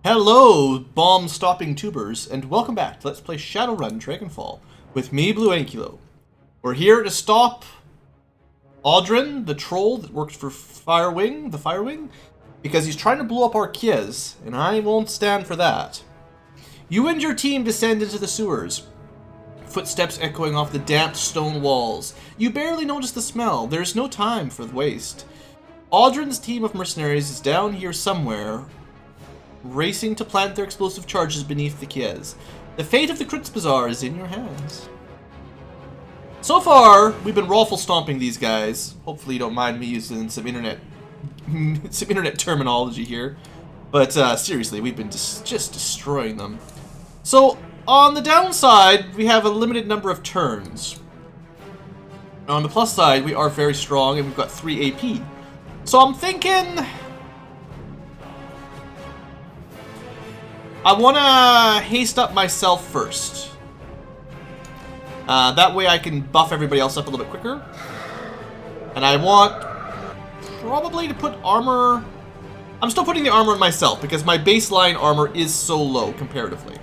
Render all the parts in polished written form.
Hello, bomb-stopping tubers, and welcome back to Let's Play Shadowrun Dragonfall with me, BlueAnkylo. We're here to stop Audrin, the troll that worked for the Firewing, because he's trying to blow up our Kiz, and I won't stand for that. You and your team descend into the sewers, footsteps echoing off the damp stone walls. You barely notice the smell. There's no time for waste. Audrin's team of mercenaries is down here somewhere, racing to plant their explosive charges beneath the Kiez. The fate of the Kreuzbazar is in your hands. So far, we've been raffle stomping these guys. Hopefully you don't mind me using some internet terminology here. But seriously, we've been just destroying them. So, on the downside, we have a limited number of turns. On the plus side, we are very strong and we've got 3 AP. So I'm thinking I want to haste up myself first. That way I can buff everybody else up a little bit quicker. And I want probably to put armor. I'm still putting the armor on myself because my baseline armor is so low comparatively.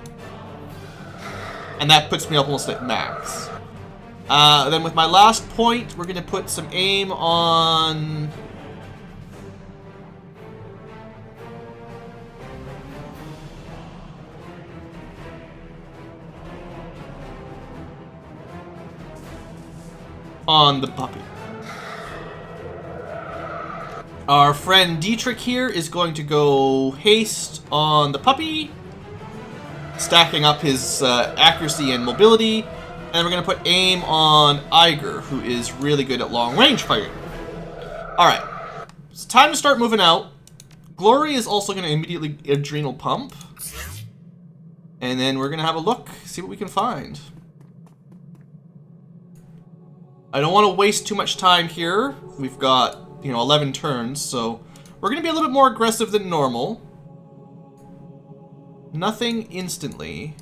And that puts me up almost at max. Then with my last point, we're going to put some aim on the puppy. Our friend Dietrich here is going to go haste on the puppy, stacking up his accuracy and mobility, and we're going to put aim on Iger, who is really good at long-range fighting. Alright, it's time to start moving out. Glory is also going to immediately adrenal pump, and then we're going to have a look, see what we can find. I don't want to waste too much time here. We've got, 11 turns, so we're going to be a little bit more aggressive than normal. Nothing instantly.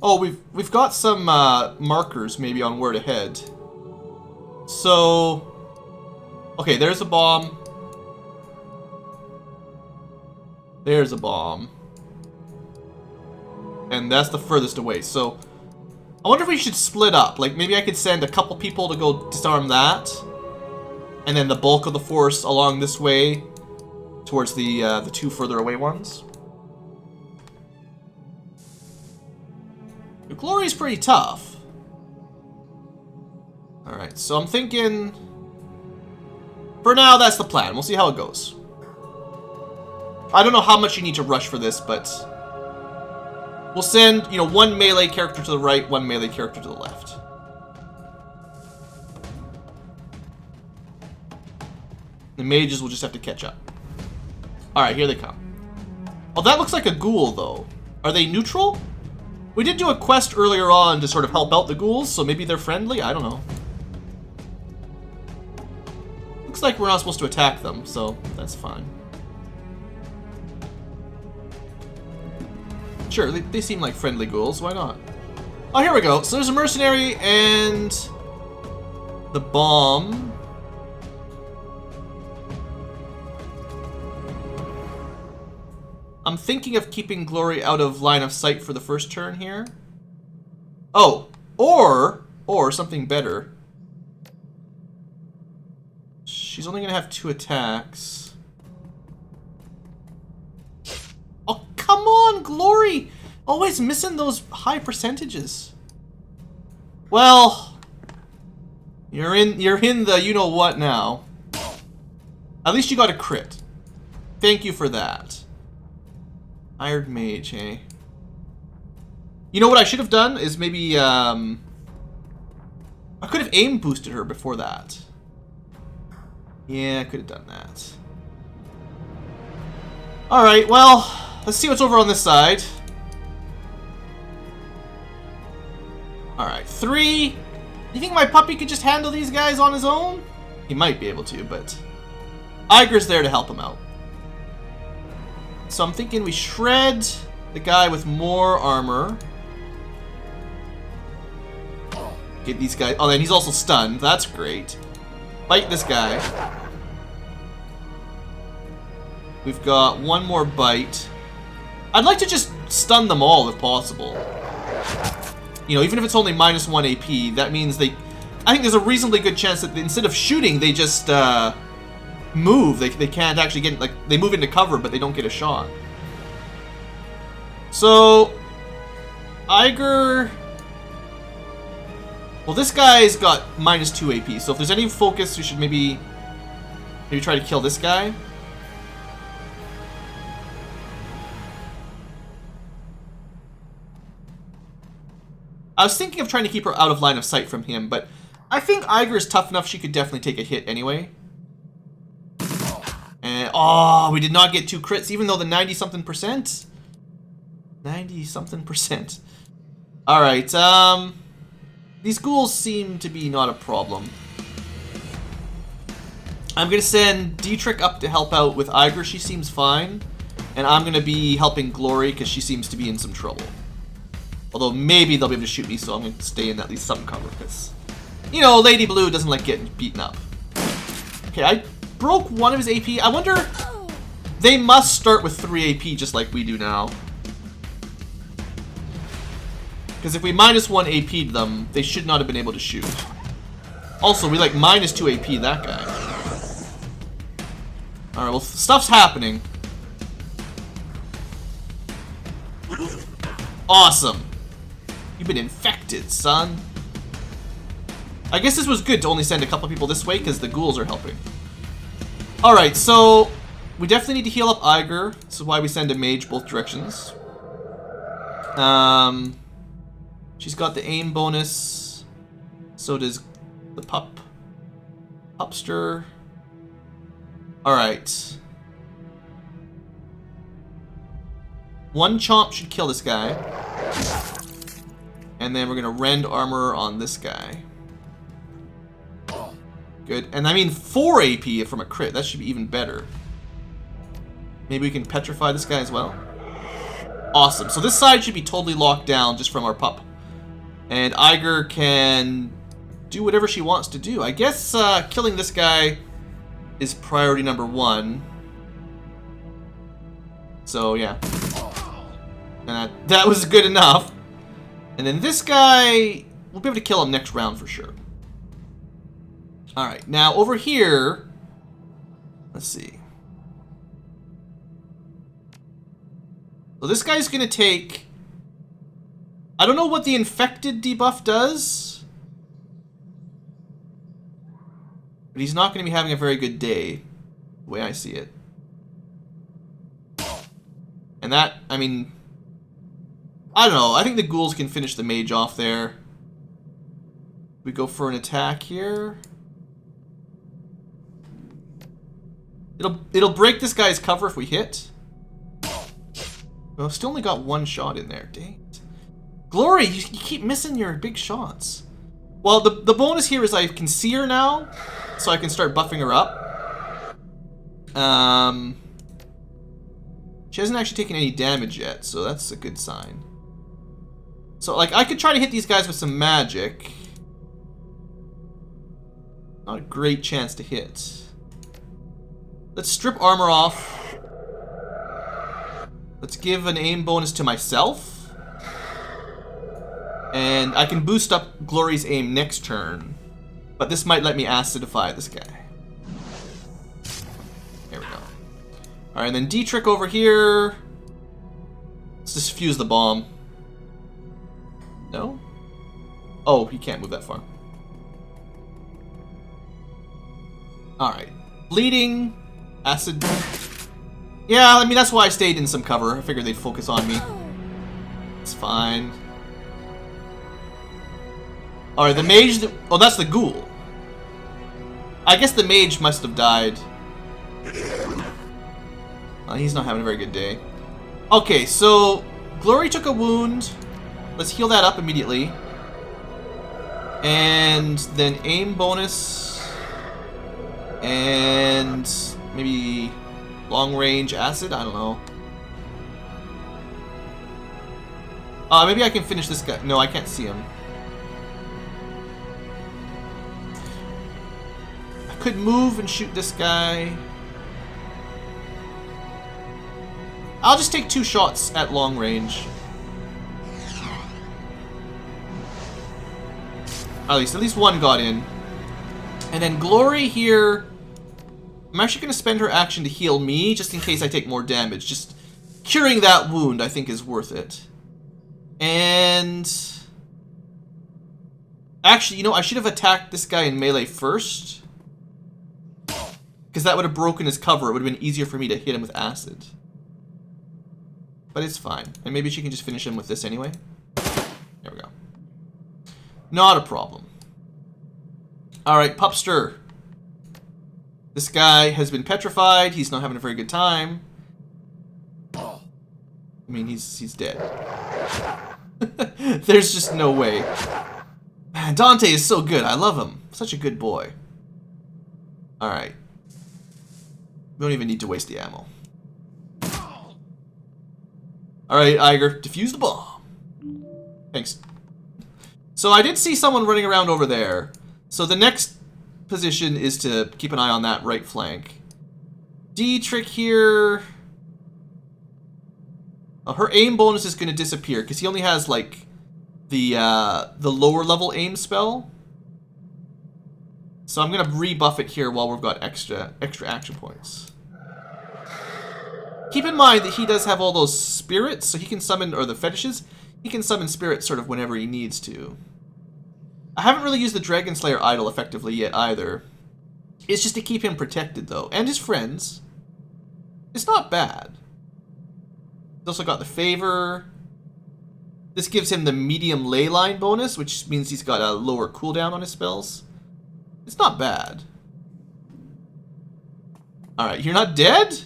Oh, we've got some markers maybe on where to head. So, okay, there's a bomb. There's a bomb. And that's the furthest away, so I wonder if we should split up. Like, maybe I could send a couple people to go disarm that, and then the bulk of the force along this way towards the two further away ones. The Glory's pretty tough. Alright, so I'm thinking, for now, that's the plan. We'll see how it goes. I don't know how much you need to rush for this, but we'll send, one melee character to the right, one melee character to the left. The mages will just have to catch up. Alright, here they come. Oh, that looks like a ghoul, though. Are they neutral? We did do a quest earlier on to sort of help out the ghouls, so maybe they're friendly? I don't know. Looks like we're not supposed to attack them, so that's fine. Sure, they seem like friendly ghouls, why not? Oh, here we go. So there's a mercenary and the bomb. I'm thinking of keeping Glory out of line of sight for the first turn here. Oh, or something better. She's only gonna have 2 attacks. Oh, come on, Glory! Always missing those high percentages. Well, you're in the you-know-what now. At least you got a crit. Thank you for that. Iron Mage, eh? You know what I should have done is maybe, I could have aim boosted her before that. Yeah, I could have done that. Alright, well, let's see what's over on this side. Alright, 3. You think my puppy could just handle these guys on his own? He might be able to, but Iger's there to help him out. So I'm thinking we shred the guy with more armor. Get these guys. Oh, and he's also stunned. That's great. Bite this guy. We've got one more bite. I'd like to just stun them all if possible. You know, even if it's only -1 AP, that means they... I think there's a reasonably good chance that instead of shooting, they just move. They can't actually get... Like, they move into cover, but they don't get a shot. So... Iger... Well, this guy's got -2 AP, so if there's any focus, we should maybe try to kill this guy. I was thinking of trying to keep her out of line of sight from him, but I think Iger is tough enough she could definitely take a hit anyway. And, oh, we did not get 2 crits, even though the 90-something%. 90-something%. Alright, these ghouls seem to be not a problem. I'm going to send Dietrich up to help out with Iger. She seems fine. And I'm going to be helping Glory because she seems to be in some trouble. Although maybe they'll be able to shoot me, so I'm going to stay in at least some cover. Because, you know, Lady Blue doesn't like getting beaten up. Okay, I broke one of his AP. I wonder... They must start with 3 AP just like we do now. Because if we -1 AP'd them, they should not have been able to shoot. Also, we like -2 AP that guy. Alright, well, stuff's happening. Awesome. You've been infected, son. I guess this was good to only send a couple people this way because the ghouls are helping. Alright, so we definitely need to heal up Iger. This is why we send a mage both directions. She's got the aim bonus. So does the pupster. Alright. 1 chomp should kill this guy. And then we're gonna rend armor on this guy. Good. And I mean 4 AP from a crit. That should be even better. Maybe we can petrify this guy as well. Awesome. So this side should be totally locked down just from our pup. And Iger can do whatever she wants to do. I guess killing this guy is priority number 1. So, yeah. And that was good enough. And then this guy, we'll be able to kill him next round for sure. Alright, now over here, let's see. So this guy's going to take... I don't know what the infected debuff does. But he's not going to be having a very good day, the way I see it. And that, I mean... I don't know. I think the ghouls can finish the mage off there. We go for an attack here. It'll break this guy's cover if we hit. Well, still only got 1 shot in there. Dang it. Glory, you keep missing your big shots. Well, the bonus here is I can see her now, so I can start buffing her up. She hasn't actually taken any damage yet, so that's a good sign. So, like, I could try to hit these guys with some magic. Not a great chance to hit. Let's strip armor off. Let's give an aim bonus to myself. And I can boost up Glory's aim next turn. But this might let me acidify this guy. There we go. Alright, and then Dietrich over here. Let's just fuse the bomb. No? Oh, he can't move that far. Alright. Bleeding. Acid. Yeah, I mean, that's why I stayed in some cover. I figured they'd focus on me. It's fine. Alright, the mage... Oh, that's the ghoul. I guess the mage must have died. He's not having a very good day. Okay, so... Glory took a wound. Let's heal that up immediately. And then aim bonus. And... maybe... long range acid? I don't know. Maybe I can finish this guy. No, I can't see him. I could move and shoot this guy. I'll just take 2 shots at long range. At least one got in. And then Glory here... I'm actually going to spend her action to heal me, just in case I take more damage. Just curing that wound, I think, is worth it. And... actually, you know, I should have attacked this guy in melee first. Because that would have broken his cover. It would have been easier for me to hit him with acid. But it's fine. And maybe she can just finish him with this anyway. There we go. Not a problem. Alright, Pupster. This guy has been petrified. He's not having a very good time. I mean, he's dead. There's just no way. Man, Dante is so good. I love him. Such a good boy. Alright. We don't even need to waste the ammo. Alright, Iger. Defuse the bomb. Thanks. So I did see someone running around over there. So the next position is to keep an eye on that right flank. D-Trick here... oh, her aim bonus is going to disappear because he only has like the lower level aim spell. So I'm going to rebuff it here while we've got extra action points. Keep in mind that he does have all those spirits, so he can summon, or the fetishes, he can summon spirits sort of whenever he needs to. I haven't really used the Dragon Slayer idol effectively yet either. It's just to keep him protected though, and his friends. It's not bad. He's also got the favor. This gives him the medium ley line bonus, which means he's got a lower cooldown on his spells. It's not bad. Alright, you're not dead?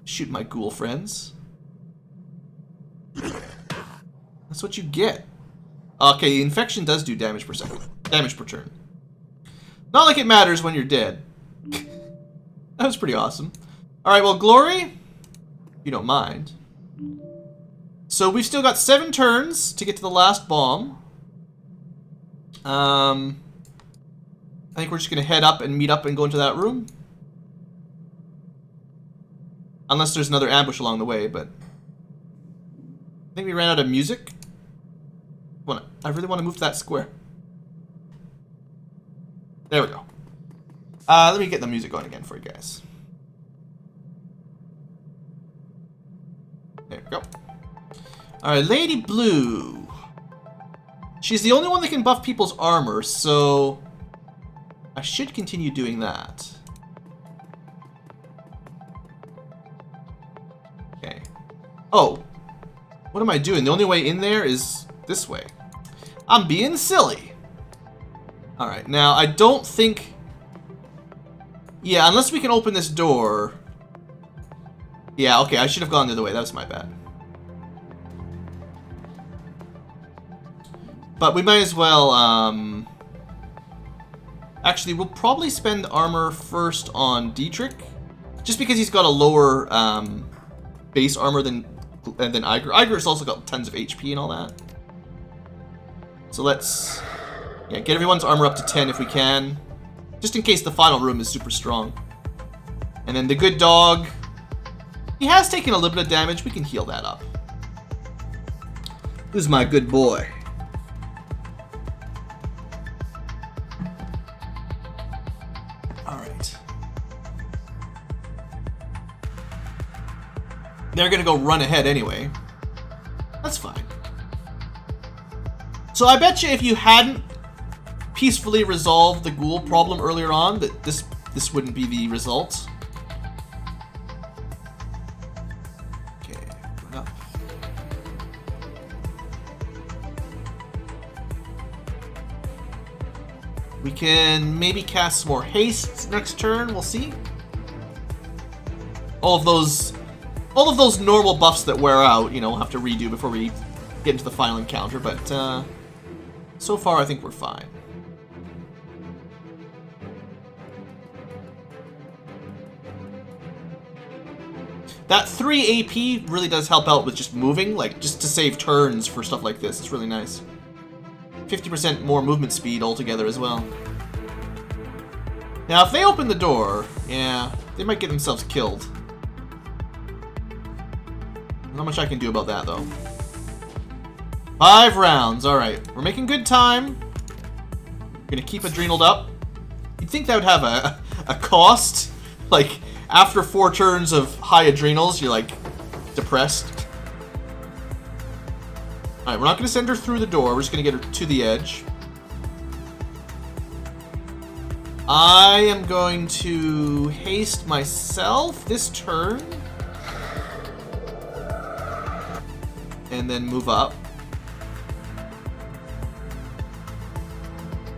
Shoot my ghoul friends. That's what you get. Okay, infection does do damage per second. Damage per turn. Not like it matters when you're dead. That was pretty awesome. Alright, well, Glory, if you don't mind. So we've still got 7 turns to get to the last bomb. I think we're just going to head up and meet up and go into that room. Unless there's another ambush along the way, but... I think we ran out of music. I really want to move to that square. There we go. Let me get the music going again for you guys. There we go. Alright, Lady Blue. She's the only one that can buff people's armor, so... I should continue doing that. Okay. Oh. What am I doing? The only way in there is this way. I'm being silly. Alright, now I don't think... yeah, unless we can open this door... yeah, okay, I should have gone the other way. That was my bad. But we might as well, actually, we'll probably spend armor first on Dietrich. Just because he's got a lower base armor than Iger. Iger's also got tons of HP and all that. So let's get everyone's armor up to 10 if we can. Just in case the final room is super strong. And then the good dog. He has taken a little bit of damage. We can heal that up. Who's my good boy? Alright. They're gonna go run ahead anyway. That's fine. So I bet you if you hadn't peacefully resolved the ghoul problem earlier on, that this wouldn't be the result. Okay, run up. We can maybe cast some more haste next turn, we'll see. All of those normal buffs that wear out, you know, we'll have to redo before we get into the final encounter, but so far I think we're fine. That 3 AP really does help out with just moving, like just to save turns for stuff like this. It's really nice. 50% more movement speed altogether as well. Now if they open the door, yeah, they might get themselves killed. Not much I can do about that, though. 5 rounds. Alright. We're making good time. Gonna keep adrenaled up. You'd think that would have a cost. Like, after 4 turns of high adrenals, you're, like, depressed. Alright, we're not gonna send her through the door. We're just gonna get her to the edge. I am going to haste myself this turn. And then move up.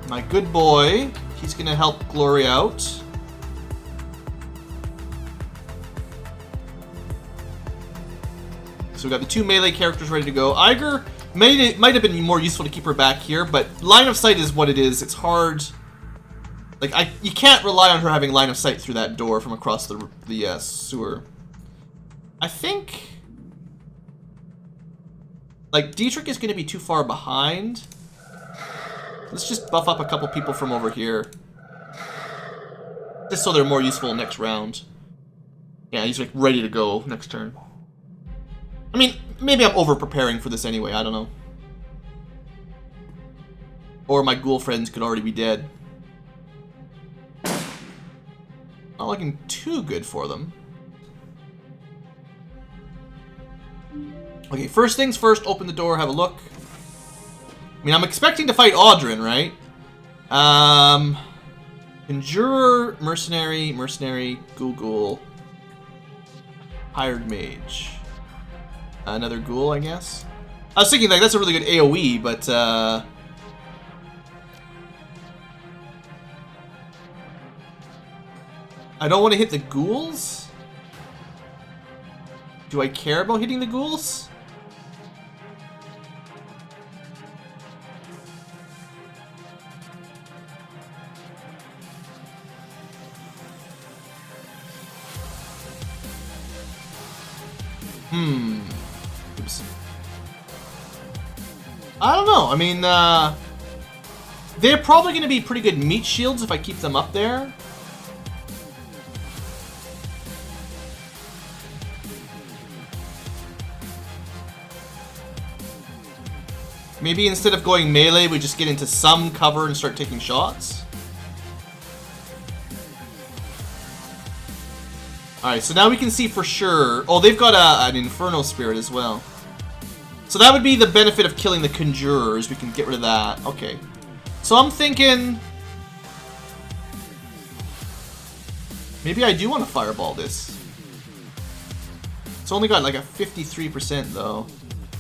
My good boy, he's gonna help Glory out. So we got the 2 melee characters ready to go. Iger might have been more useful to keep her back here, but line of sight is what it is. It's hard. Like, you can't rely on her having line of sight through that door from across the sewer. I think... Like, Dietrich is going to be too far behind. Let's just buff up a couple people from over here. Just so they're more useful next round. Yeah, he's, like, ready to go next turn. I mean, maybe I'm over-preparing for this anyway, I don't know. Or my ghoul friends could already be dead. Not looking too good for them. Okay, first things first, open the door, have a look. I mean, I'm expecting to fight Audrin, right? Conjurer, mercenary, ghoul, hired mage. Another ghoul, I guess. I was thinking, like, that's a really good AoE, but, I don't want to hit the ghouls? Do I care about hitting the ghouls? Oops. I don't know. I mean, they're probably going to be pretty good meat shields if I keep them up there. Maybe instead of going melee, we just get into some cover and start taking shots. Alright, so now we can see for sure... Oh, they've got an Inferno Spirit as well. So that would be the benefit of killing the Conjurers. We can get rid of that. Okay. So I'm thinking... Maybe I do want to Fireball this. It's only got like a 53% though.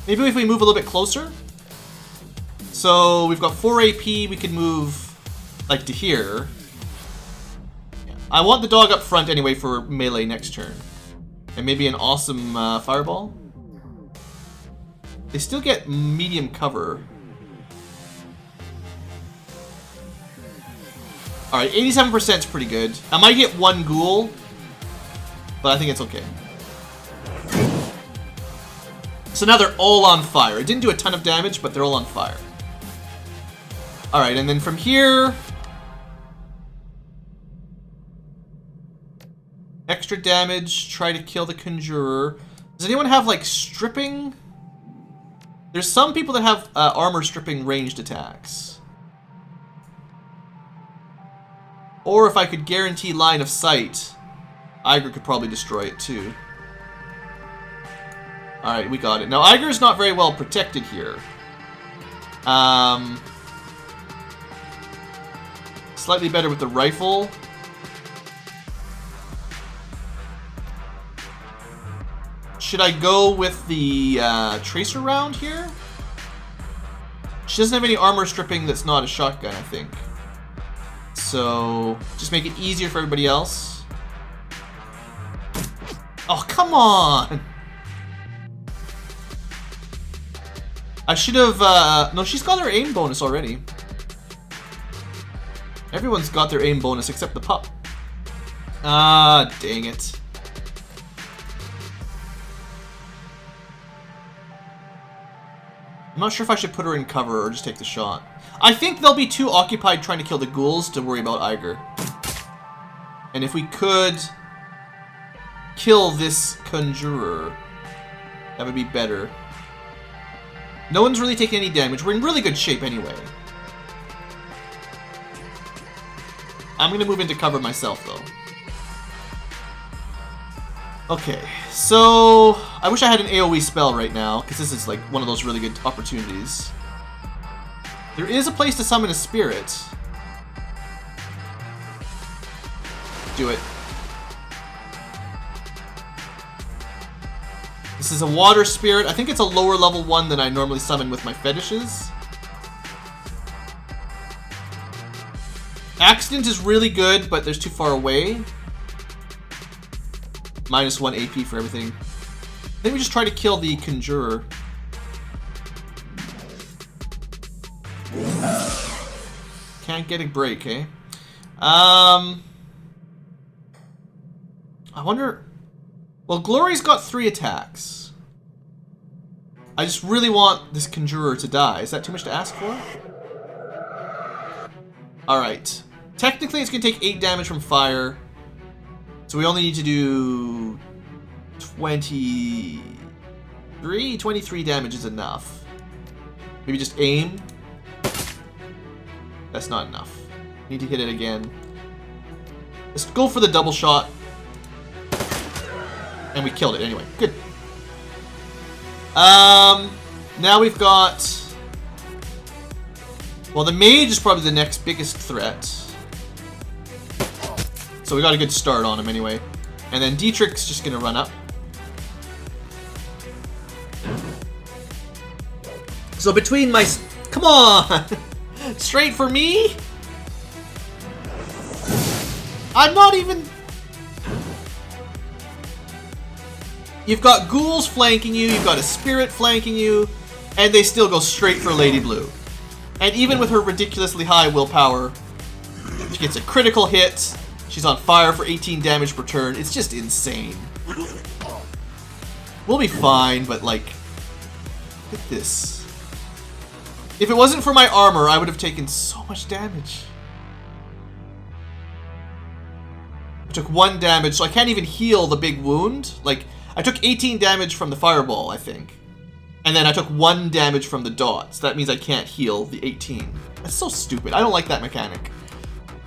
Maybe if we move a little bit closer? So we've got 4 AP, we can move like to here. Yeah. I want the dog up front anyway for melee next turn. And maybe an awesome fireball. They still get medium cover. Alright, 87% is pretty good. I might get 1 ghoul, but I think it's okay. So now they're all on fire. It didn't do a ton of damage, but they're all on fire. Alright, and then from here... Extra damage, try to kill the Conjurer. Does anyone have, like, stripping? There's some people that have armor stripping ranged attacks. Or if I could guarantee line of sight, Iger could probably destroy it too. Alright, we got it. Now, Iger's not very well protected here. Slightly better with the rifle. Should I go with the tracer round here? She doesn't have any armor stripping that's not a shotgun, I think. So, just make it easier for everybody else. Oh, come on! I should have, no, she's got her aim bonus already. Everyone's got their aim bonus except the pup. Ah, dang it. I'm not sure if I should put her in cover or just take the shot. I think they'll be too occupied trying to kill the ghouls to worry about Iger. And if we could kill this Conjurer. That would be better. No one's really taking any damage. We're in really good shape anyway. I'm going to move into cover myself, though. Okay, so I wish I had an AoE spell right now, because this is like one of those really good opportunities. There is a place to summon a spirit. Do it. This is a water spirit. I think it's a lower level one than I normally summon with my fetishes. Accident is really good, but there's too far away. -1 AP for everything. I think we just try to kill the Conjurer. Can't get a break, eh? I wonder... Well, Glory's got 3 attacks. I just really want this Conjurer to die. Is that too much to ask for? Alright. Technically, it's going to take 8 damage from fire. So we only need to do 23 damage is enough. Maybe just aim. That's not enough. Need to hit it again. Let's go for the double shot. And we killed it anyway. Good. Now we've got... Well, the mage is probably the next biggest threat. So we got a good start on him anyway. And then Dietrich's just gonna run up. So between my... Come on! Straight for me? I'm not even... You've got ghouls flanking you, you've got a spirit flanking you, and they still go straight for Lady Blue. And even with her ridiculously high willpower, she gets a critical hit. She's on fire for 18 damage per turn. It's just insane. We'll be fine, but like... Look at this. If it wasn't for my armor, I would have taken so much damage. I took 1 damage, so I can't even heal the big wound. Like, I took 18 damage from the fireball, I think. And then I took 1 damage from the dots. That means I can't heal the 18. That's so stupid. I don't like that mechanic.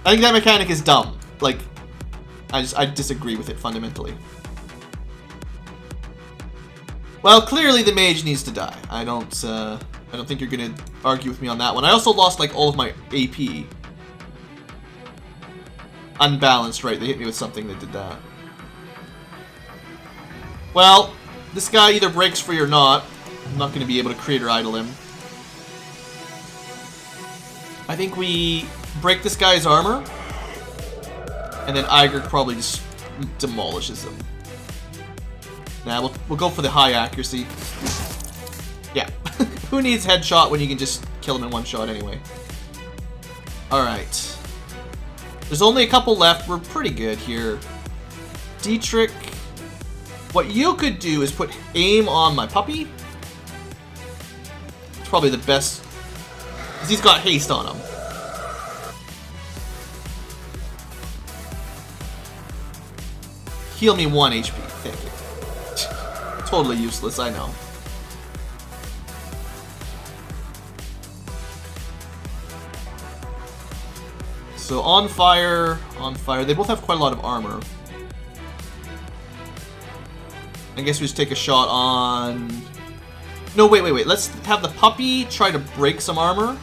I think that mechanic is dumb. Like, I disagree with it fundamentally. Well, clearly the mage needs to die. I don't think you're gonna argue with me on that one. I also lost like all of my AP. Unbalanced, right? They hit me with something that did that. Well, this guy either breaks free or not. I'm not gonna be able to create or idle him. I think we break this guy's armor. And then Iger probably just demolishes him. Nah, we'll go for the high accuracy. Yeah. Who needs headshot when you can just kill him in 1 shot anyway? Alright. There's only a couple left. We're pretty good here. Dietrich. What you could do is put aim on my puppy. It's probably the best. Because he's got haste on him. Heal me 1 HP. Thank you. Totally useless, I know. So on fire. They both have quite a lot of armor. I guess we just take a shot on... No, wait. Let's have the puppy try to break some armor.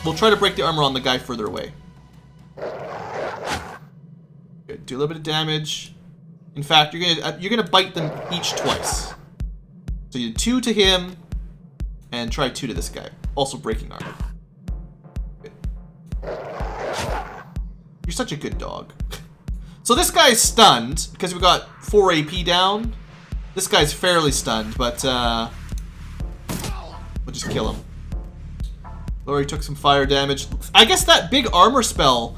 We'll try to break the armor on the guy further away. Good. Do a little bit of damage. In fact, you're gonna bite them each twice. So you do 2 to him, and try 2 to this guy. Also breaking armor. Good. You're such a good dog. So this guy's stunned, because we got 4 AP down. This guy's fairly stunned, but we'll just kill him. Lori took some fire damage. I guess that big armor spell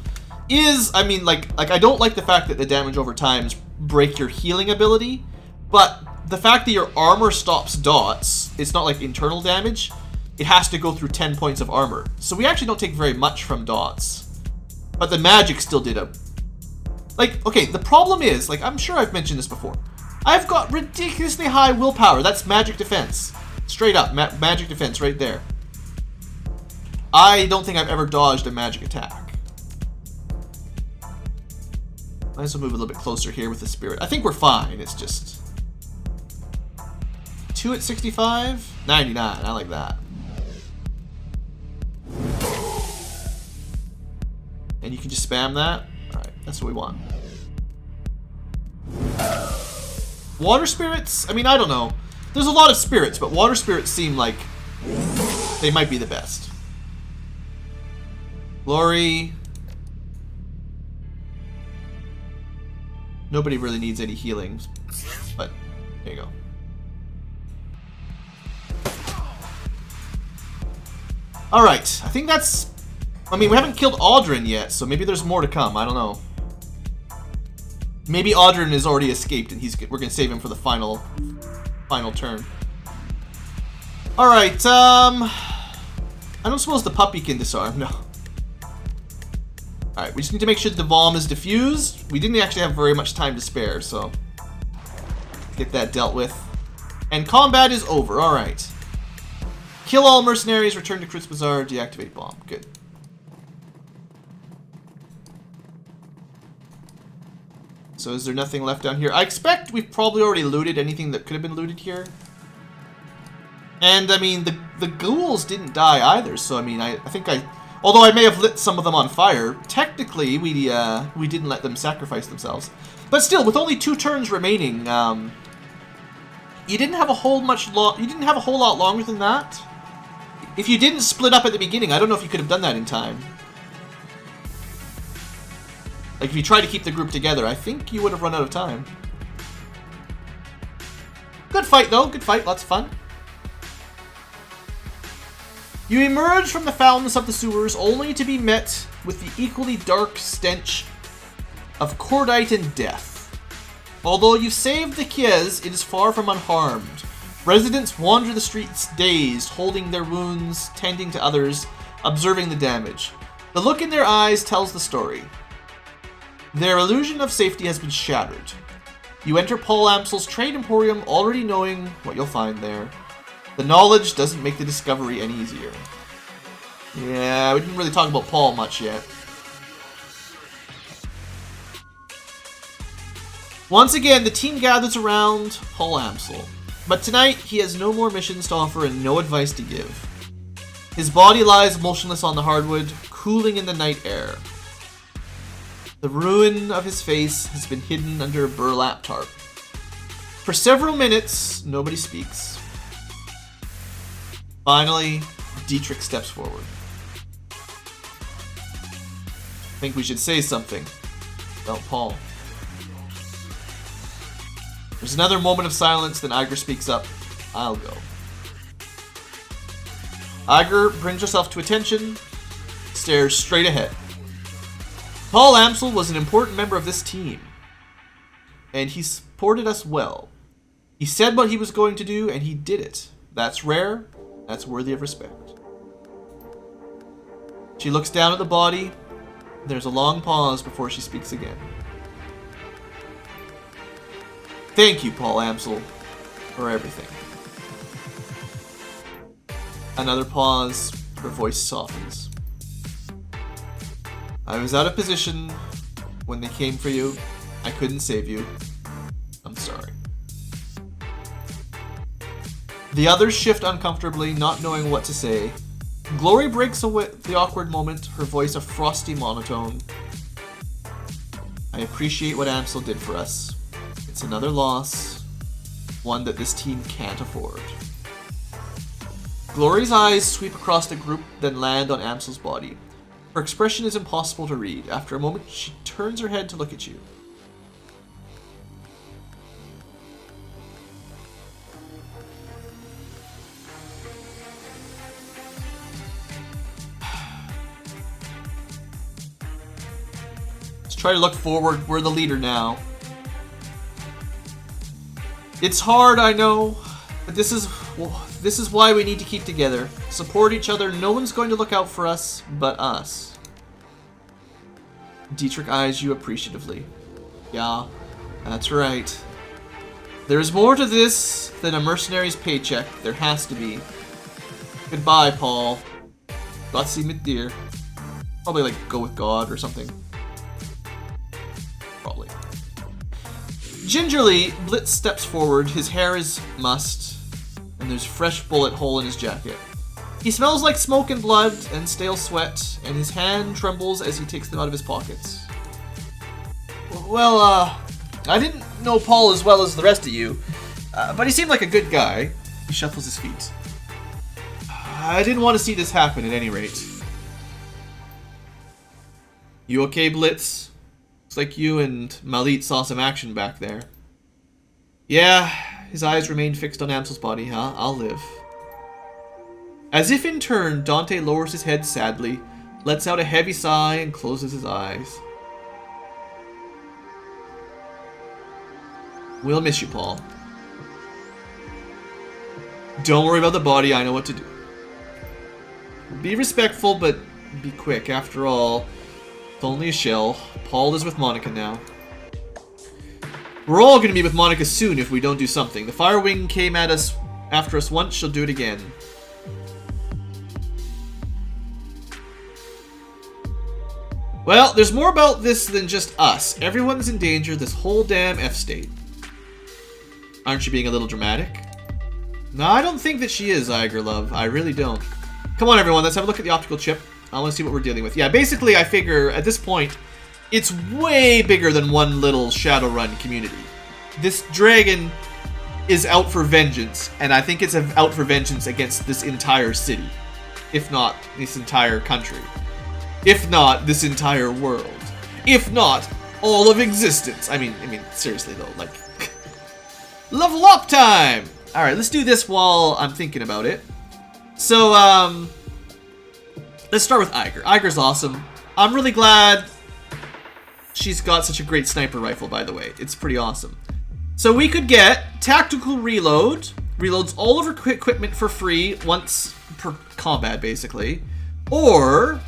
is, I mean, like I don't like the fact that the damage over time is break your healing ability, but the fact that your armor stops dots, it's not like internal damage. It has to go through 10 points of armor. So we actually don't take very much from dots. But the magic still did a Like, okay, the problem is, like, I'm sure I've mentioned this before. I've got ridiculously high willpower. That's magic defense. Straight up, magic defense right there. I don't think I've ever dodged a magic attack. Might as well move a little bit closer here with the spirit. I think we're fine. It's just 2 at 65, 99. I like that. And you can just spam that. All right, that's what we want. Water spirits? I mean, I don't know. There's a lot of spirits, but water spirits seem like they might be the best. Glory. Nobody really needs any healing, but there you go. Alright, I think that's... I mean, we haven't killed Audrin yet, so maybe there's more to come. I don't know. Maybe Audrin has already escaped and we're going to save him for the final turn. Alright, I don't suppose the puppy can disarm, no. Alright, we just need to make sure the bomb is diffused. We didn't actually have very much time to spare, so get that dealt with. And combat is over, alright. Kill all mercenaries, return to Kreuzbazar, deactivate bomb. Good. So is there nothing left down here? I expect we've probably already looted anything that could have been looted here. And, I mean, the ghouls didn't die either, so, I mean, I think although I may have lit some of them on fire, technically we didn't let them sacrifice themselves. But still, with only 2 turns remaining, you didn't have a whole lot longer than that. If you didn't split up at the beginning, I don't know if you could have done that in time. Like, if you tried to keep the group together, I think you would have run out of time. Good fight, though. Good fight. Lots of fun. You emerge from the fountains of the sewers only to be met with the equally dark stench of cordite and death. Although you've saved the Kies, it is far from unharmed. Residents wander the streets dazed, holding their wounds, tending to others, observing the damage. The look in their eyes tells the story. Their illusion of safety has been shattered. You enter Paul Amsel's trade emporium already knowing what you'll find there. The knowledge doesn't make the discovery any easier. Yeah, we didn't really talk about Paul much yet. Once again, the team gathers around Paul Amsel. But tonight, he has no more missions to offer and no advice to give. His body lies motionless on the hardwood, cooling in the night air. The ruin of his face has been hidden under a burlap tarp. For several minutes, nobody speaks. Finally, Dietrich steps forward. I think we should say something about Paul. There's another moment of silence, then Iger speaks up. I'll go. Iger brings herself to attention, stares straight ahead. Paul Amsel was an important member of this team, and he supported us well. He said what he was going to do, and he did it. That's rare. That's worthy of respect. She looks down at the body. There's a long pause before she speaks again. Thank you, Paul Amsel, for everything. Another pause. Her voice softens. I was out of position when they came for you. I couldn't save you. I'm sorry. The others shift uncomfortably, not knowing what to say. Glory breaks away the awkward moment, her voice a frosty monotone. I appreciate what Amsel did for us. It's another loss, one that this team can't afford. Glory's eyes sweep across the group, then land on Amsel's body. Her expression is impossible to read. After a moment, she turns her head to look at you. Let's try to look forward. We're the leader now. It's hard, I know, but this is why we need to keep together. Support each other. No one's going to look out for us but us. Dietrich eyes you appreciatively. Yeah, that's right. There's more to this than a mercenary's paycheck. There has to be. Goodbye, Paul. Gott sie mit dir. Probably like go with God or something. Probably. Gingerly, Blitz steps forward. His hair is mussed, and there's a fresh bullet hole in his jacket. He smells like smoke and blood and stale sweat, and his hand trembles as he takes them out of his pockets. Well, I didn't know Paul as well as the rest of you, but he seemed like a good guy. He shuffles his feet. I didn't want to see this happen at any rate. You okay, Blitz? Looks like you and Malit saw some action back there. Yeah, his eyes remained fixed on Amsel's body, huh? I'll live. As if in turn, Dante lowers his head sadly, lets out a heavy sigh, and closes his eyes. We'll miss you, Paul. Don't worry about the body, I know what to do. Be respectful, but be quick. After all, it's only a shell. Paul is with Monica now. We're all going to be with Monica soon if we don't do something. The Fire Wing came at us after us once, she'll do it again. Well, there's more about this than just us. Everyone's in danger, this whole damn F-state. Aren't you being a little dramatic? No, I don't think that she is, Iger Love. I really don't. Come on, everyone. Let's have a look at the optical chip. I want to see what we're dealing with. Yeah, basically, I figure at this point, it's way bigger than one little Shadowrun community. This dragon is out for vengeance, and I think it's out for vengeance against this entire city. If not, this entire country. If not, this entire world. If not, all of existence. I mean, seriously though, like... Level up time! Alright, let's do this while I'm thinking about it. So, let's start with Iger. Iger's awesome. I'm really glad she's got such a great sniper rifle, by the way. It's pretty awesome. So we could get Tactical Reload. Reloads all of her equipment for free once per combat, basically. Or...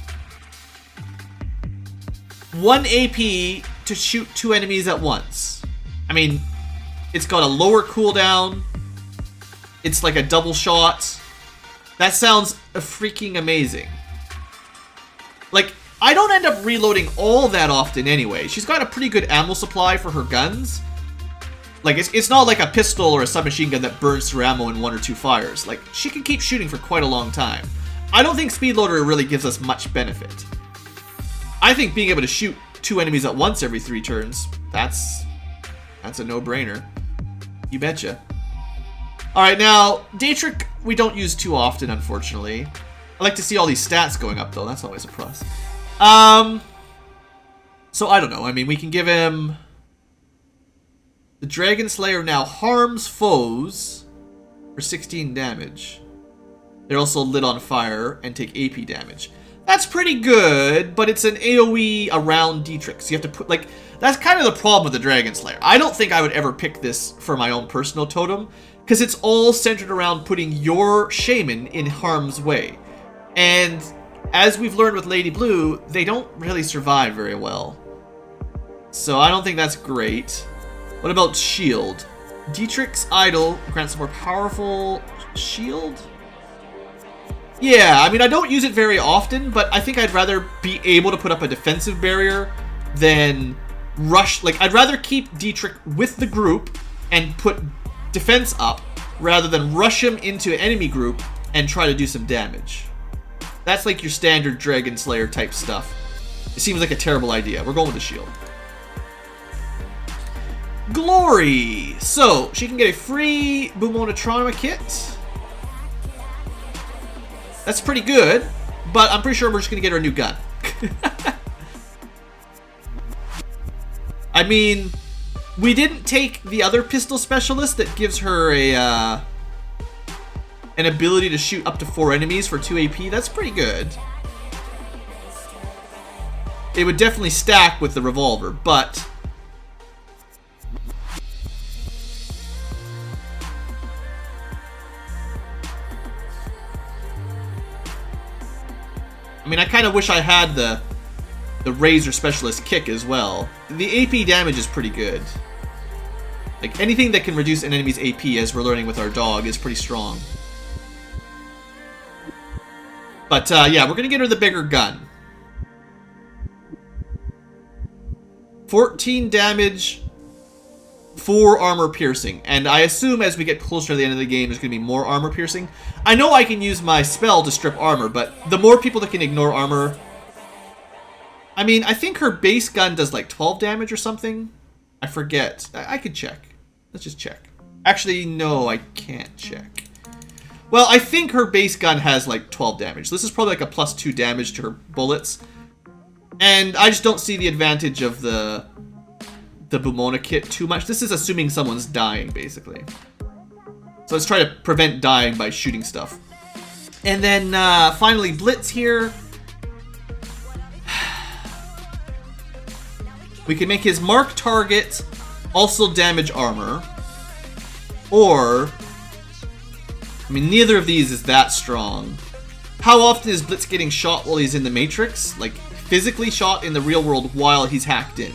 1 AP to shoot 2 enemies at once. I mean, it's got a lower cooldown. It's like a double shot. That sounds freaking amazing. Like, I don't end up reloading all that often anyway. She's got a pretty good ammo supply for her guns. Like, it's not like a pistol or a submachine gun that burns through ammo in 1 or 2 fires. Like, she can keep shooting for quite a long time. I don't think Speedloader really gives us much benefit. I think being able to shoot 2 enemies at once every 3 turns, that's a no-brainer. You betcha. Alright, now, Dietrich we don't use too often, unfortunately. I like to see all these stats going up, though. That's always a plus. So, I don't know. I mean, we can give him... The Dragon Slayer now harms foes for 16 damage. They're also lit on fire and take AP damage. That's pretty good, but it's an AoE around Dietrich. So you have to put, like, that's kind of the problem with the Dragon Slayer. I don't think I would ever pick this for my own personal totem, because it's all centered around putting your shaman in harm's way. And as we've learned with Lady Blue, they don't really survive very well. So I don't think that's great. What about shield? Dietrich's idol grants a more powerful shield? Yeah, I mean, I don't use it very often, but I think I'd rather be able to put up a defensive barrier than rush. Like, I'd rather keep Dietrich with the group and put defense up rather than rush him into an enemy group and try to do some damage. That's like your standard Dragon Slayer type stuff. It seems like a terrible idea. We're going with the shield. Glory! So, she can get a free Bumonotrama kit. That's pretty good, but I'm pretty sure we're just going to get her a new gun. I mean, we didn't take the other pistol specialist that gives her a an ability to shoot up to 4 enemies for 2 AP. That's pretty good. It would definitely stack with the revolver, but... I mean, I kind of wish I had the the Razor Specialist kick as well. The AP damage is pretty good. Like, anything that can reduce an enemy's AP, as we're learning with our dog, is pretty strong. But, yeah, we're gonna get her the bigger gun. 14 damage, 4 armor piercing. And I assume as we get closer to the end of the game, there's gonna be more armor piercing. I know I can use my spell to strip armor, but the more people that can ignore armor... I mean, I think her base gun does like 12 damage or something. I forget. I could check. Let's just check. Actually, no, I can't check. Well, I think her base gun has like 12 damage. This is probably like a +2 damage to her bullets. And I just don't see the advantage of the Bumona kit too much. This is assuming someone's dying, basically. So let's try to prevent dying by shooting stuff. And then finally Blitz here. We can make his mark target also damage armor. Or... I mean, neither of these is that strong. How often is Blitz getting shot while he's in the Matrix? Like, physically shot in the real world while he's hacked in.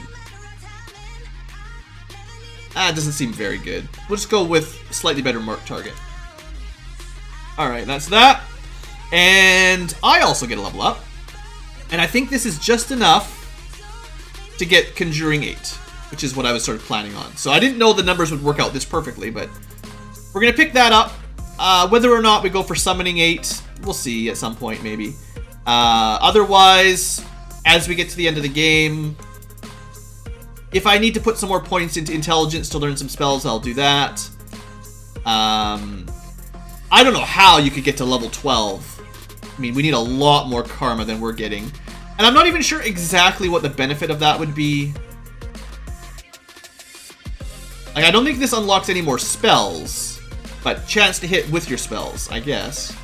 Ah, it doesn't seem very good. We'll just go with slightly better mark target. Alright, that's that. And I also get a level up. And I think this is just enough to get Conjuring 8, which is what I was sort of planning on. So I didn't know the numbers would work out this perfectly, but we're going to pick that up. Whether or not we go for Summoning 8, we'll see at some point, maybe. Otherwise, as we get to the end of the game, if I need to put some more points into Intelligence to learn some spells, I'll do that. I don't know how you could get to level 12. I mean, we need a lot more Karma than we're getting. And I'm not even sure exactly what the benefit of that would be. Like, I don't think this unlocks any more spells, but chance to hit with your spells, I guess.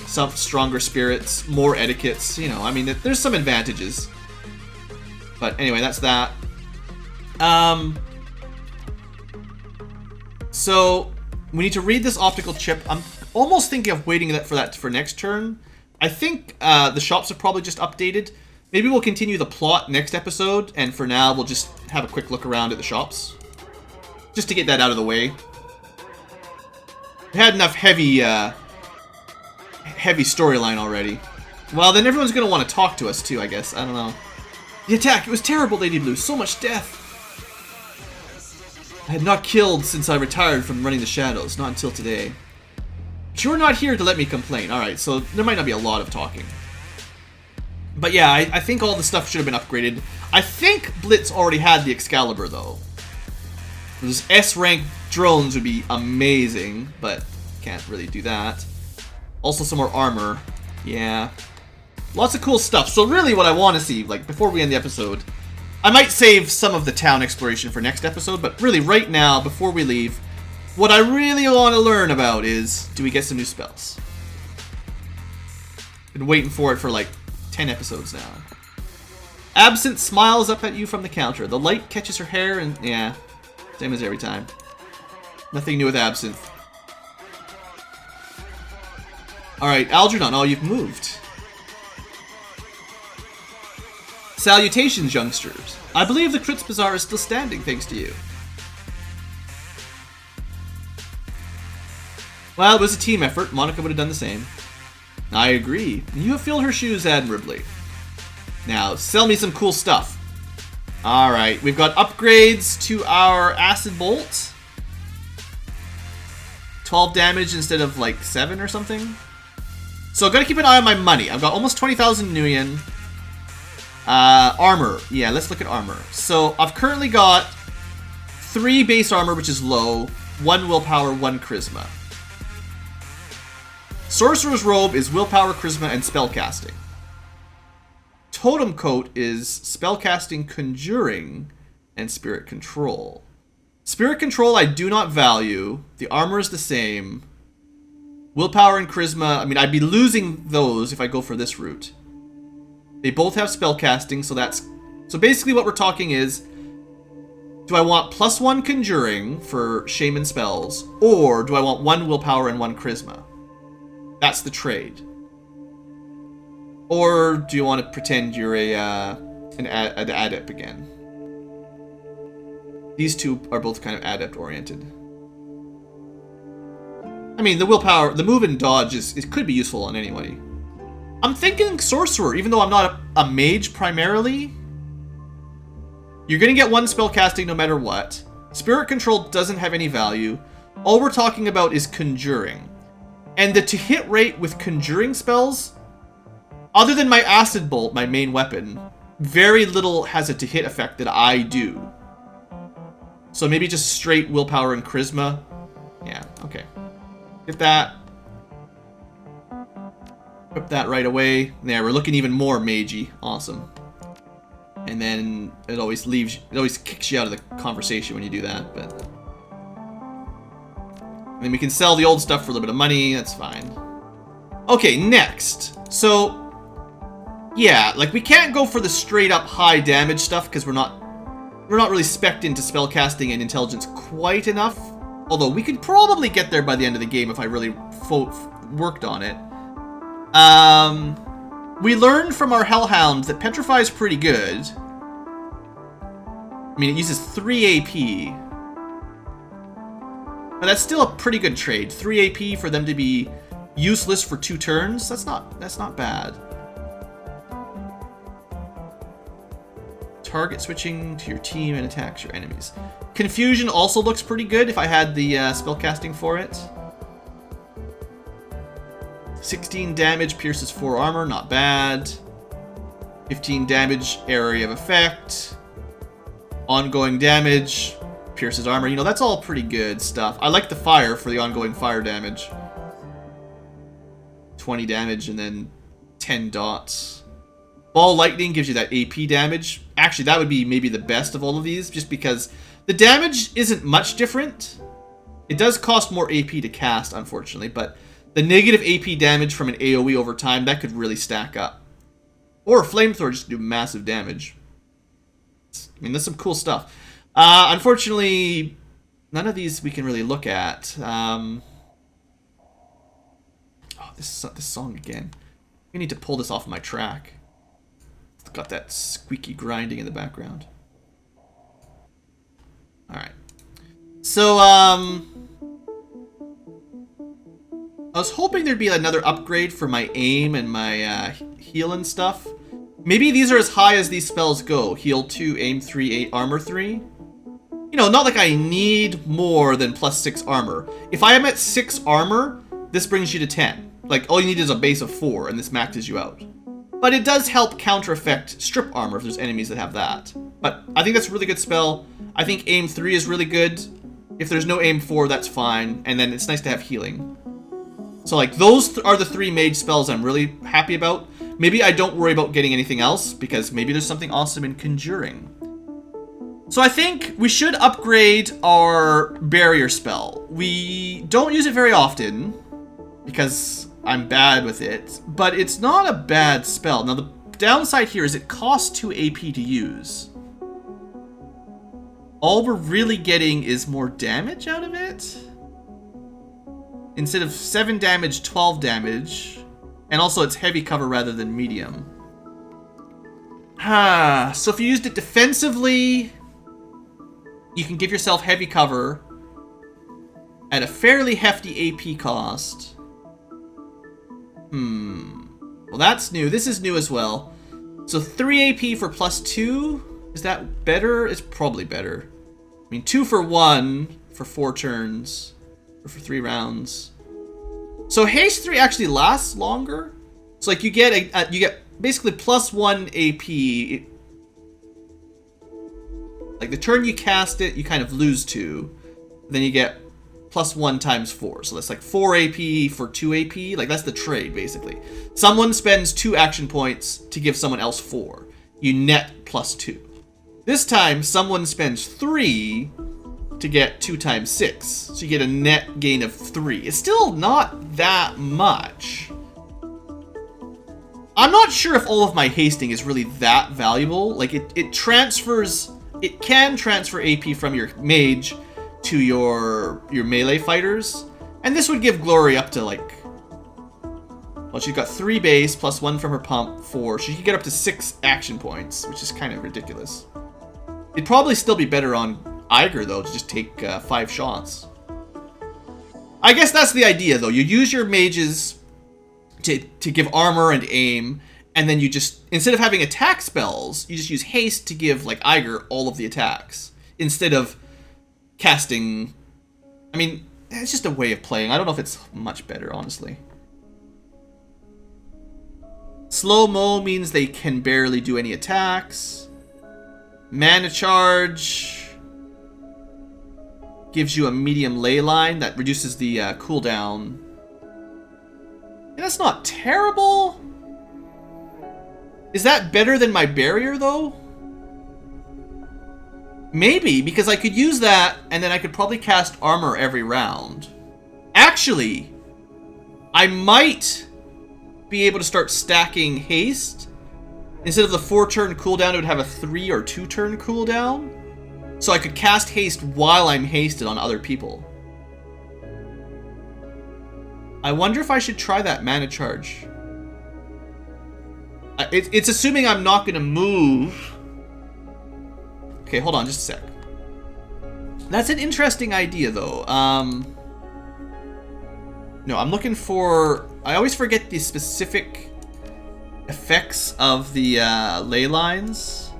Some stronger spirits, more etiquettes, you know, I mean, there's some advantages. But anyway, that's that. So, we need to read this optical chip. I'm almost thinking of waiting for that for next turn. I think the shops have probably just updated. Maybe we'll continue the plot next episode, and for now, we'll just have a quick look around at the shops. Just to get that out of the way. We had enough heavy storyline already. Well, then everyone's going to want to talk to us, too, I guess. I don't know. The attack, it was terrible, Lady Blue. So much death. I had not killed since I retired from running the shadows. Not until today. But you're not here to let me complain. Alright, so there might not be a lot of talking. But yeah, I think all the stuff should have been upgraded. I think Blitz already had the Excalibur, though. Those S-rank drones would be amazing, but can't really do that. Also some more armor. Yeah. Lots of cool stuff. So really what I want to see, like, before we end the episode, I might save some of the town exploration for next episode, but really right now, before we leave, what I really want to learn about is, do we get some new spells? Been waiting for it for like 10 episodes now. Absinthe smiles up at you from the counter. The light catches her hair and, yeah, same as every time. Nothing new with Absinthe. Alright, Algernon, oh, you've moved. Salutations, youngsters. I believe the Kreuzbazar is still standing, thanks to you. Well, it was a team effort. Monica would have done the same. I agree. You have filled her shoes admirably. Now, sell me some cool stuff. Alright, we've got upgrades to our Acid Bolt. 12 damage instead of like 7 or something. So I've got to keep an eye on my money. I've got almost 20,000 Nuyen. Armor. Yeah, let's look at armor. So I've currently got 3 base armor, which is low, 1 willpower, 1 charisma. Sorcerer's Robe is willpower, charisma, and spellcasting. Totem Coat is spellcasting, conjuring, and spirit control. Spirit control I do not value. The armor is the same. Willpower and charisma, I mean, I'd be losing those if I go for this route. They both have spellcasting, so that's... So basically what we're talking is, do I want +1 conjuring for shaman spells, or do I want 1 willpower and 1 charisma? That's the trade. Or do you want to pretend you're an adept again? These two are both kind of adept-oriented. I mean, the willpower, the move and dodge it could be useful on anybody. I'm thinking sorcerer, even though I'm not a mage primarily. You're gonna get one spell casting no matter what. Spirit control doesn't have any value. All we're talking about is conjuring. And the to-hit rate with conjuring spells, other than my acid bolt, my main weapon, very little has a to-hit effect that I do. So maybe just straight willpower and charisma. Yeah, okay. Get that. Equip that right away. There, we're looking even more magey. Awesome. And then it always kicks you out of the conversation when you do that, but... And then we can sell the old stuff for a little bit of money, that's fine. Okay, next. So, yeah, like we can't go for the straight up high damage stuff because we're not really spec'd into spellcasting and intelligence quite enough. Although we could probably get there by the end of the game if I really worked on it. We learned from our Hellhound that Petrify is pretty good. I mean, it uses 3 AP. But that's still a pretty good trade. 3 AP for them to be useless for 2 turns. That's not bad. Target switching to your team and attacks your enemies. Confusion also looks pretty good if I had the spellcasting for it. 16 damage, pierces 4 armor, not bad. 15 damage, area of effect. Ongoing damage, pierces armor. You know, that's all pretty good stuff. I like the fire for the ongoing fire damage. 20 damage and then 10 dots. Ball lightning gives you that AP damage. Actually, that would be maybe the best of all of these, just because the damage isn't much different. It does cost more AP to cast, unfortunately, but the negative AP damage from an AoE over time, that could really stack up. Or flamethrower just do massive damage. I mean, there's some cool stuff. Unfortunately, none of these we can really look at. Oh, this song again. I need to pull this off my track. It's got that squeaky grinding in the background. Alright. So, I was hoping there'd be another upgrade for my aim and my heal and stuff. Maybe these are as high as these spells go. Heal 2, aim 3, 8, armor 3. You know, not like I need more than +6 armor. If I am at 6 armor, this brings you to 10. Like, all you need is a base of 4, and this maxes you out. But it does help counter-effect strip armor if there's enemies that have that. But I think that's a really good spell. I think aim 3 is really good. If there's no aim 4, that's fine. And then it's nice to have healing. So, like, those are the 3 mage spells I'm really happy about. Maybe I don't worry about getting anything else, because maybe there's something awesome in Conjuring. So I think we should upgrade our barrier spell. We don't use it very often, because I'm bad with it, but it's not a bad spell. Now, the downside here is it costs 2 AP to use. All we're really getting is more damage out of it. Instead of 7 damage, 12 damage. And also it's heavy cover rather than medium. So if you used it defensively, you can give yourself heavy cover at a fairly hefty AP cost. Well, that's new. This is new as well. So 3 AP for +2. Is that better? It's probably better. I mean, 2 for 1 for 4 turns. Or for 3 rounds. So haste 3 actually lasts longer. So like you get basically +1 AP. Like the turn you cast it, you kind of lose 2. Then you get +1 times 4. So that's like 4 AP for 2 AP. Like that's the trade basically. Someone spends 2 action points to give someone else 4. You net +2. This time someone spends 3 to get 2 times 6. So you get a net gain of 3. It's still not that much. I'm not sure if all of my hasting is really that valuable. Like it transfers, it can transfer AP from your mage to your melee fighters. And this would give glory up to like Well, she's got 3 base plus 1 from her pump, 4. She can get up to 6 action points, which is kind of ridiculous. It'd probably still be better on Iger, though, to just take 5 shots. I guess that's the idea, though. You use your mages to give armor and aim, and then you just, instead of having attack spells, you just use haste to give, like Iger, all of the attacks. Instead of casting... I mean, it's just a way of playing. I don't know if it's much better, honestly. Slow-mo means they can barely do any attacks. Mana charge gives you a medium ley line that reduces the cooldown. And that's not terrible. Is that better than my barrier, though? Maybe, because I could use that, and then I could probably cast armor every round. Actually, I might be able to start stacking haste. Instead of the 4-turn cooldown, it would have a 3 or 2-turn cooldown. So I could cast haste while I'm hasted on other people. I wonder if I should try that mana charge. It's assuming I'm not going to move. Okay, hold on just a sec. That's an interesting idea, though. No, I'm looking for... I always forget the specific effects of the ley lines.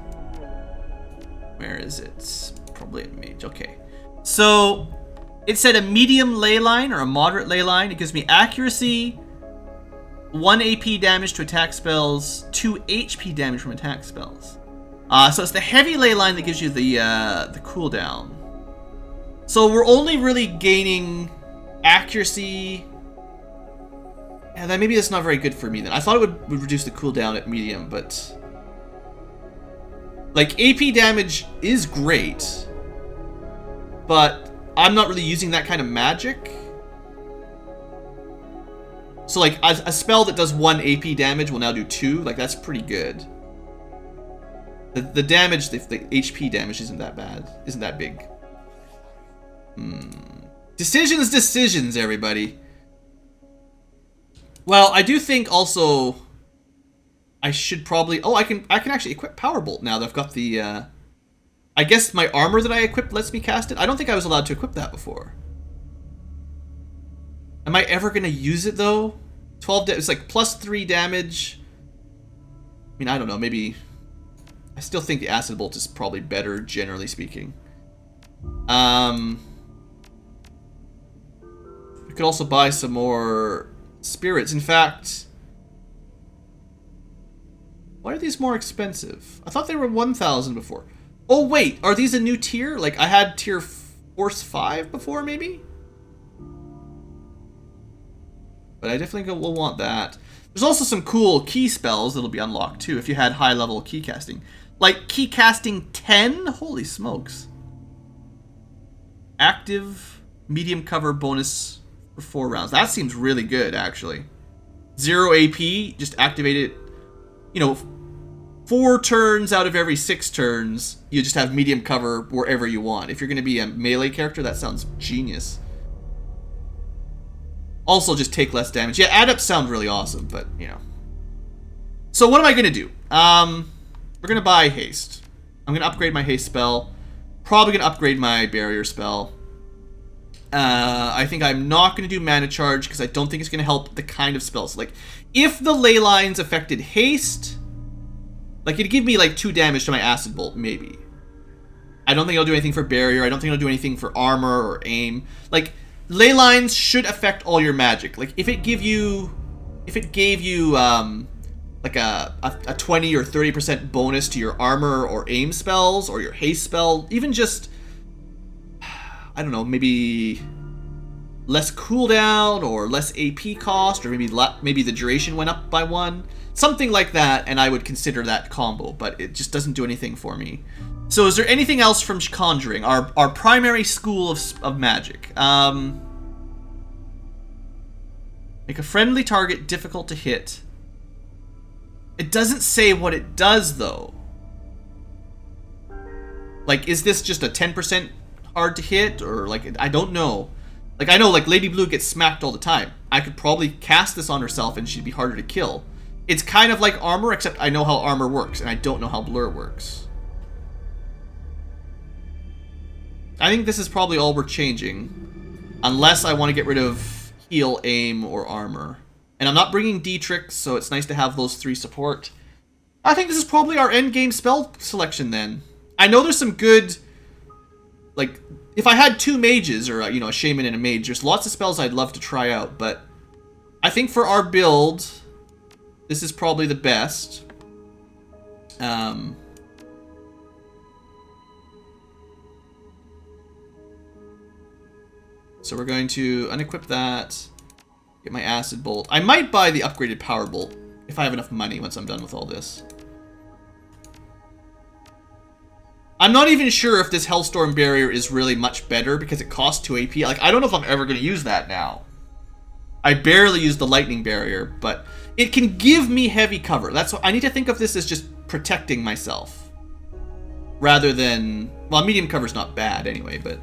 Where is it? Probably at mage. Okay. So, it said a medium ley line or a moderate ley line. It gives me accuracy, 1 AP damage to attack spells, 2 HP damage from attack spells. So it's the heavy ley line that gives you the cooldown. So we're only really gaining accuracy. Yeah, that maybe that's not very good for me then. I thought it would reduce the cooldown at medium, but... Like, AP damage is great, but I'm not really using that kind of magic. So, like, a spell that does 1 AP damage will now do 2. Like, that's pretty good. The damage, the HP damage isn't that bad. Isn't that big. Decisions, everybody. Well, I do think also... I should probably... Oh, I can actually equip Powerbolt now that I've got the... I guess my armor that I equipped lets me cast it. I don't think I was allowed to equip that before. Am I ever going to use it, though? 12... It's like plus 3 damage. I mean, I don't know. Maybe... I still think the Acid Bolt is probably better, generally speaking. We could also buy some more spirits. In fact... Why are these more expensive? I thought they were 1,000 before. Oh, wait. Are these a new tier? Like, I had tier Force 5 before, maybe? But I definitely will want that. There's also some cool key spells that'll be unlocked, too, if you had high-level key casting. Like, key casting 10? Holy smokes. Active medium cover bonus for 4 rounds. That seems really good, actually. 0 AP, just activate it. You know, 4 turns out of every 6 turns, you just have medium cover wherever you want. If you're going to be a melee character, that sounds genius. Also, just take less damage. Yeah, add-ups sound really awesome, but, you know. So, what am I going to do? We're going to buy haste. I'm going to upgrade my haste spell. Probably going to upgrade my barrier spell. I think I'm not going to do mana charge because I don't think it's going to help the kind of spells. Like, if the ley lines affected haste, like, it'd give me, like, 2 damage to my Acid Bolt, maybe. I don't think it'll do anything for barrier. I don't think it'll do anything for armor or aim. Like, ley lines should affect all your magic. Like, if it gave you, like, a 20 or 30% bonus to your armor or aim spells or your haste spell, even just... I don't know, maybe less cooldown or less AP cost, or maybe the duration went up by 1. Something like that, and I would consider that combo, but it just doesn't do anything for me. So is there anything else from Conjuring, our primary school of magic? Make a friendly target difficult to hit. It doesn't say what it does, though. Like, is this just a 10% hard to hit, or like, I don't know. Like, I know, like, Lady Blue gets smacked all the time. I could probably cast this on herself and she'd be harder to kill. It's kind of like armor, except I know how armor works, and I don't know how blur works. I think this is probably all we're changing. Unless I want to get rid of heal, aim, or armor. And I'm not bringing D-Tricks, so it's nice to have those 3 support. I think this is probably our endgame spell selection then. I know there's some good... Like, if I had 2 mages, or, you know, a shaman and a mage, there's lots of spells I'd love to try out, but... I think for our build, this is probably the best. So we're going to unequip that, get my acid bolt. I might buy the upgraded power bolt if I have enough money once I'm done with all this. I'm not even sure if this Hellstorm barrier is really much better because it costs 2 AP. Like, I don't know if I'm ever going to use that now. I barely use the lightning barrier, but it can give me heavy cover. That's what I need to think of this as, just protecting myself. Rather than, well, medium cover's not bad anyway, but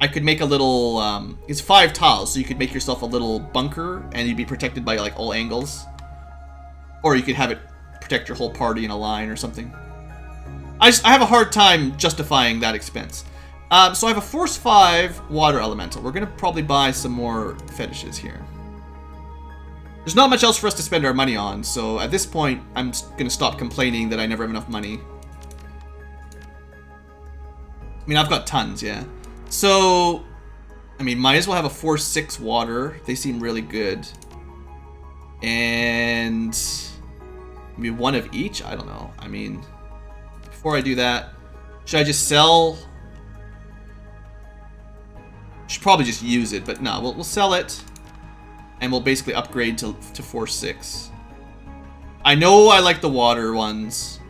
I could make a little, it's 5 tiles, so you could make yourself a little bunker and you'd be protected by like all angles. Or you could have it protect your whole party in a line or something. I have a hard time justifying that expense. So I have a Force 5 Water Elemental. We're going to probably buy some more fetishes here. There's not much else for us to spend our money on, so at this point, I'm going to stop complaining that I never have enough money. I mean, I've got tons, yeah. So, I mean, might as well have a Force 6 Water. They seem really good. And maybe 1 of each? I don't know. I mean, before I do that, should I just sell? Should probably just use it, but no, we'll sell it, and we'll basically upgrade to Force 6. I know I like the water ones.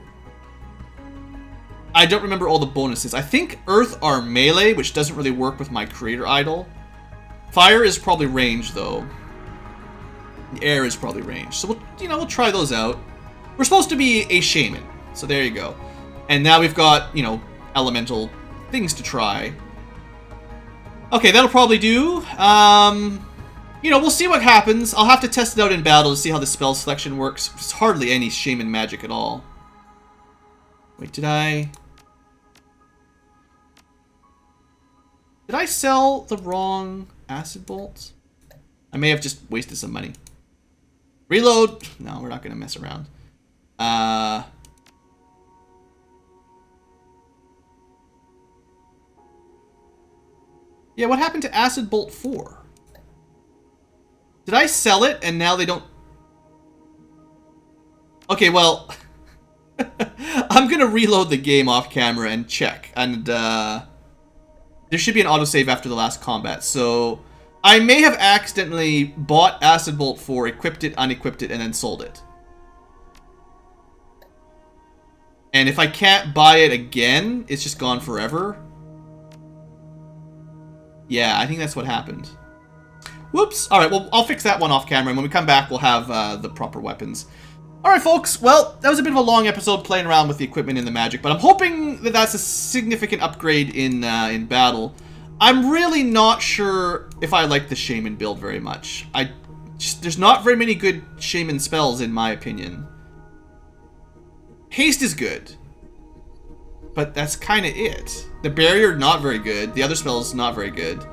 I don't remember all the bonuses. I think Earth are melee, which doesn't really work with my Creator Idol. Fire is probably range, though. The air is probably range. So we'll try those out. We're supposed to be a shaman, so there you go. And now we've got, elemental things to try. Okay, that'll probably do. We'll see what happens. I'll have to test it out in battle to see how the spell selection works. It's hardly any shaman magic at all. Wait, did I sell the wrong acid bolts? I may have just wasted some money. Reload. No, we're not going to mess around. Yeah, what happened to Acid Bolt 4? Did I sell it and now they don't... Okay, well... I'm gonna reload the game off camera and check. And, there should be an autosave after the last combat. So, I may have accidentally bought Acid Bolt 4, equipped it, unequipped it, and then sold it. And if I can't buy it again, it's just gone forever. Yeah, I think that's what happened. Whoops. Alright, well, I'll fix that one off camera, and when we come back, we'll have the proper weapons. Alright, folks. Well, that was a bit of a long episode playing around with the equipment and the magic, but I'm hoping that that's a significant upgrade in battle. I'm really not sure if I like the Shaman build very much. There's not very many good Shaman spells, in my opinion. Haste is good, but that's kind of it. The barrier, not very good. The other spells, not very good,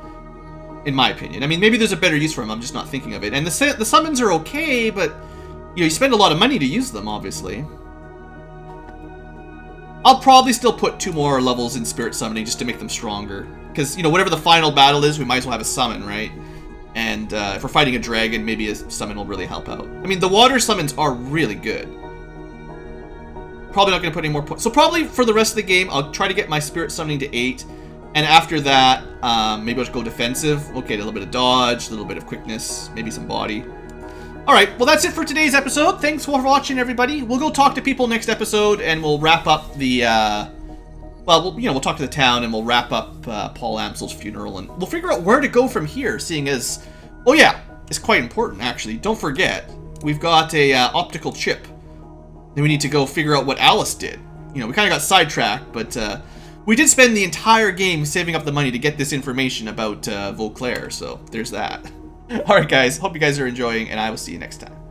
in my opinion. I mean, maybe there's a better use for them. I'm just not thinking of it. And the summons are okay, but you spend a lot of money to use them, obviously. I'll probably still put 2 more levels in Spirit Summoning just to make them stronger. Because, whatever the final battle is, we might as well have a summon, right? And if we're fighting a dragon, maybe a summon will really help out. I mean, the water summons are really good. Probably not going to put any more points. So probably for the rest of the game, I'll try to get my Spirit Summoning to 8. And after that, maybe I'll just go defensive. Okay, a little bit of dodge, a little bit of quickness, maybe some body. Alright, well that's it for today's episode. Thanks for watching, everybody. We'll go talk to people next episode, and we'll wrap up the, we'll talk to the town, and we'll wrap up Paul Amsel's funeral, and we'll figure out where to go from here, seeing as... Oh yeah, it's quite important, actually. Don't forget, we've got a optical chip. Then we need to go figure out what Alice did. We kind of got sidetracked, but we did spend the entire game saving up the money to get this information about Vauclair, so there's that. All right, guys. Hope you guys are enjoying, and I will see you next time.